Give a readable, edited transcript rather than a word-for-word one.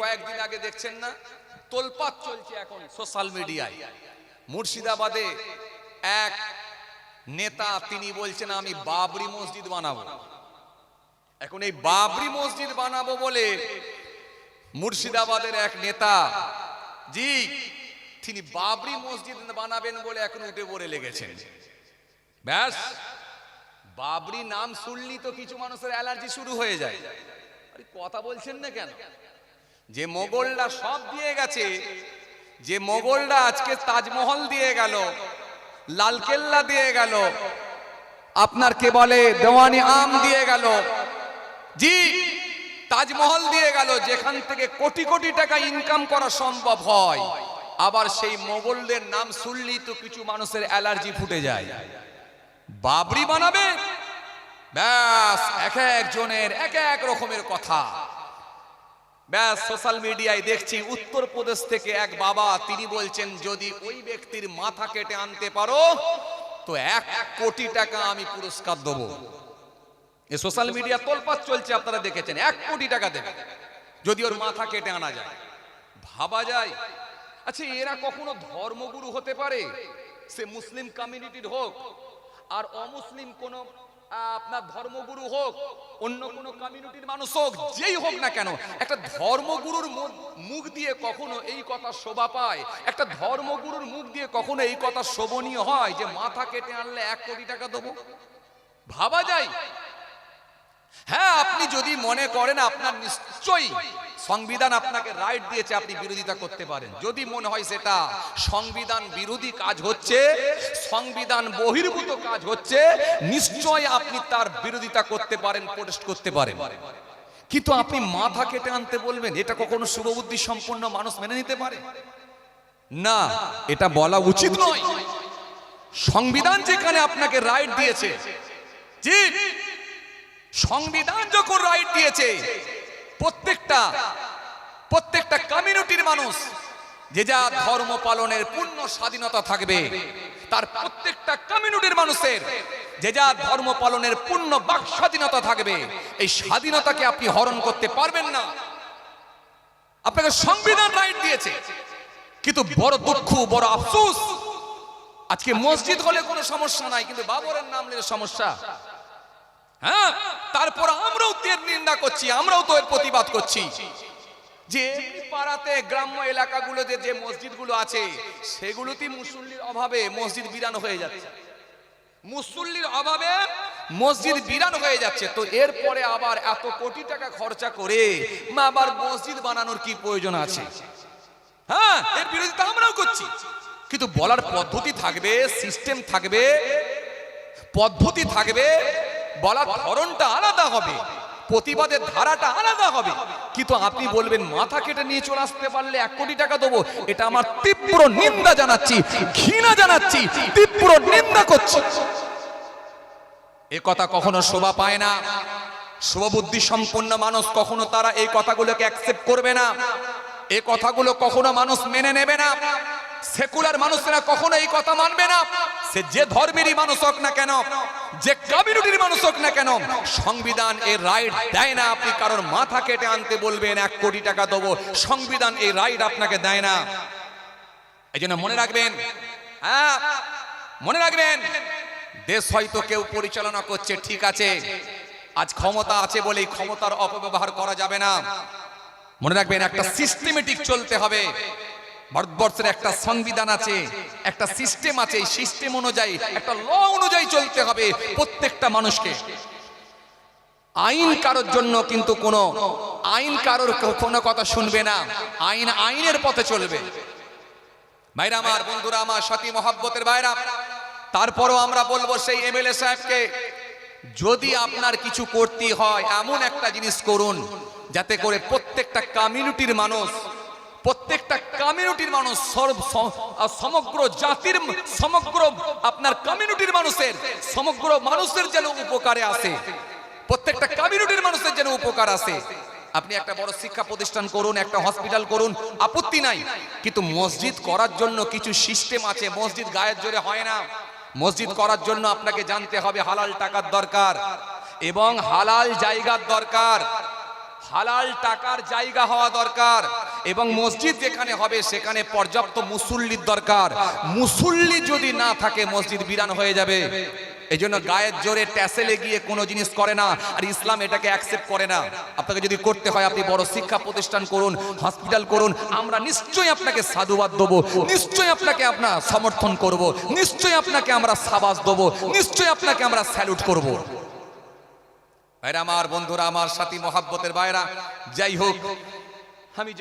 কয়েকদিন আগে দেখছেন না, তোলপাড় চলছে এখন সোশ্যাল মিডিয়ায়। মুর্শিদাবাদে এক নেতা তিনি বলছেন আমি বাবরি মসজিদ বানাবো। এখন এই বাবরি মসজিদ বানাবো বলে মুর্শিদাবাদের এক নেতা জি তিনি বাবরি মসজিদ বানাবেন বলে এখন উঠে পড়ে লেগেছেন। ব্যাস, বাবরি নাম শুনলি তো কিছু মানুষের অ্যালার্জি শুরু হয়ে যায়। আরে কথা বলছেন না কেন? যে মোগলরা সব দিয়ে গেছে, যে মোগলরা আজকে তাজমহল দিয়ে গেল, লালকেল্লা দিয়ে গেল, আপনার কে বলে দেওয়ানি আম দিয়ে গেল, জি তাজমহল দিয়ে গেল, যেখান থেকে কোটি কোটি টাকা ইনকাম করা সম্ভব হয়, আবার সেই মোগলদের নাম শুনলেই তো কিছু মানুষের অ্যালার্জি ফুটে যায়। বাবরি বানাবে, ব্যাস এক একজনের এক এক রকমের কথা। ব্যাস সোশ্যাল মিডিয়ায় দেখছি উত্তরপ্রদেশ থেকে এক বাবা তিনি বলছেন যদি ওই ব্যক্তির মাথা কেটে আনতে পারো তো 1 কোটি টাকা আমি পুরস্কার দেবো। এই সোশ্যাল মিডিয়া তোলপাড় চলছে, আপনারা দেখেছেন, 1 কোটি টাকা দেবে যদি ওর মাথা কেটে আনা যায়। ভাবা যায়? আচ্ছা, এরা কখনো ধর্মগুরু হতে পারে? সে মুসলিম কমিউনিটির হোক আর অমুসলিম কোন আপনার ধর্মগুরু হোক, অন্য কোন কমিউনিটির মানুষ হোক, যেই হোক না কেন, একটা ধর্মগুরুর মুখ দিয়ে কখনো এই কথা শোভা পায়? একটা ধর্মগুরুর মুখ দিয়ে কখনো এই কথা শোভনীয় হয় যে মাথা কেটে আনলে 1 কোটি টাকা দেবো? ভাবা যায়? হ্যাঁ, আপনি যদি মনে করেন আপনার নিশ্চয়ই সংবিধান আপনাকে রাইট দিয়েছে, আপনি বিরোধিতা করতে পারেন। যদি মনে হয় সেটা সংবিধান বিরোধী কাজ হচ্ছে, সংবিধান বহির্ভূত কাজ হচ্ছে, নিশ্চয়ই আপনি তার বিরোধিতা করতে পারেন, প্রোটেস্ট করতে পারেন। কিন্তু আপনি মাথা কেটে আনতে বলবেন, এটা কখনো শুভবুদ্ধি সম্পন্ন মানুষ মেনে নিতে পারে না? এটা বলা উচিত নয়। সংবিধান যেখানে আপনাকে রাইট দিয়েছে, জি সংবিধান যখন রাইট দিয়েছে, প্রত্যেকটা কমিউনিটির মানুষ যে যা ধর্ম পালনের পূর্ণ স্বাধীনতা থাকবে, তার প্রত্যেকটা কমিউনিটির মানুষের যে যা ধর্ম পালনের পূর্ণ বাক স্বাধীনতা থাকবে। এই স্বাধীনতাকে আপনি হরণ করতে পারবেন না। আপনাকে সংবিধান রাইট দিয়েছে, কিন্তু বড় দুঃখ, বড় আফসোস, আজকে মসজিদ হলে কোনো সমস্যা নাই, কিন্তু বাবরের নাম নিয়ে সমস্যা। হ্যাঁ, তারপর আমরাও এর নিন্দা করছি, আমরাও তো এর প্রতিবাদ করছি যে পাড়াতে গ্রাম্য এলাকাগুলোতে যে মসজিদগুলো আছে সেগুলোতে মুসল্লির অভাবে মসজিদ বিরান হয়ে যাচ্ছে, মুসল্লির অভাবে মসজিদ বিরান হয়ে যাচ্ছে। তো এরপরে আবার এত কোটি টাকা খরচা করে আবার মসজিদ বানানোর কি প্রয়োজন আছে? হ্যাঁ, এর বিরোধিতা আমরাও করছি, কিন্তু বলার পদ্ধতি থাকবে, সিস্টেম থাকবে, পদ্ধতি থাকবে, বলার ধরনটা আলাদা হবে, প্রতিবাদের ধারাটা আলাদা হবে। কিন্তু আপনি বলবেন মাথা কেটে নিয়ে চলে আসতে পারলে 1 কোটি টাকা দেবো, এটা আমার তীব্র নিন্দা জানাচ্ছি, ঘৃণা জানাচ্ছি, তীব্র নিন্দা করছি। এ কথা কখনো শোভা পায় না। শুভবুদ্ধি সম্পন্ন মানুষ কখনো তারা এই কথাগুলোকে অ্যাকসেপ্ট করবে না, এই কথাগুলো কখনো মানুষ মেনে নেবে না। সেকুলার মানুষেরা কখনো এই কথা মানবে না। সে যে ধর্মেরই মানুষ হোক না কেন, যে কমিউনিটির মানুষ হোক না কেন, সংবিধান এই রাইট দেয় না আপনি কারোর মাথা কেটে আনতে বলবেন 1 কোটি টাকা দেবো। সংবিধান এই রাইট আপনাকে দেয় না। এই জন্য মনে রাখবেন, হ্যাঁ মনে রাখবেন, দেশ হয়তো কেউ পরিচালনা করছে, ঠিক আছে, আজ ক্ষমতা আছে বলেই ক্ষমতার অপব্যবহার করা যাবে না। মনে রাখবেন, একটা সিস্টেমেটিক চলতে হবে। ভারতবর্ষের একটা সংবিধান আছে, একটা সিস্টেম আছে, এই সিস্টেম অনুযায়ী, একটা ল অনুযায়ী চলতে হবে প্রত্যেকটা মানুষকে। আইন কারোর জন্য কিন্তু কোনো আইন কারোর কোনো কথা শুনবে না, আইন আইনের পথে চলবে। ভাইরা আমার, বন্ধুরা আমার, সাথী মহব্বতের ভাইরা, তারপরও আমরা বলবো সেই এমএলএ সাহেবকে, যদি আপনার কিছু করতে হয় এমন একটা জিনিস করুন যাতে করে প্রত্যেকটা কমিউনিটির মানুষ, সমগ্র জাতির, সমগ্র আপনার কমিউনিটির মানুষের, সমগ্র মানুষের যেন উপকারে আসে, প্রত্যেকটা কমিউনিটির মানুষের যেন উপকার আসে। আপনি একটা বড় শিক্ষা প্রতিষ্ঠান করুন, একটা হসপিটাল করুন, আপত্তি নাই, কিন্তু মসজিদ করার জন্য কিছু সিস্টেম আছে। মসজিদ গায়ের জোরে হয় না। মসজিদ করার জন্য আপনাকে জানতে হবে হালাল টাকার দরকার এবং হালাল জায়গার দরকার। হালাল টাকার জায়গা হওয়া দরকার এবং মসজিদ যেখানে হবে সেখানে পর্যাপ্ত মুসল্লির দরকার। মুসল্লি যদি না থাকে মসজিদ বিরান হয়ে যাবে। এই জন্য গায়ের জোরে ট্যাসেলে গিয়ে কোনো জিনিস করে না, আর ইসলাম এটাকে অ্যাকসেপ্ট করে না। আপনাকে যদি করতে হয় আপনি বড় শিক্ষা প্রতিষ্ঠান করুন, হসপিটাল করুন, আমরা নিশ্চয়ই আপনাকে সাধুবাদ দেবো, নিশ্চয়ই আপনাকে আমরা সমর্থন করব, নিশ্চয়ই আপনাকে আমরা সাবাস দেবো, নিশ্চয়ই আপনাকে আমরা স্যালুট করব। ভাইরা আমার, বন্ধুরা আমার, সাথী মহাব্বতের ভাইরা, যাই হোক, আমি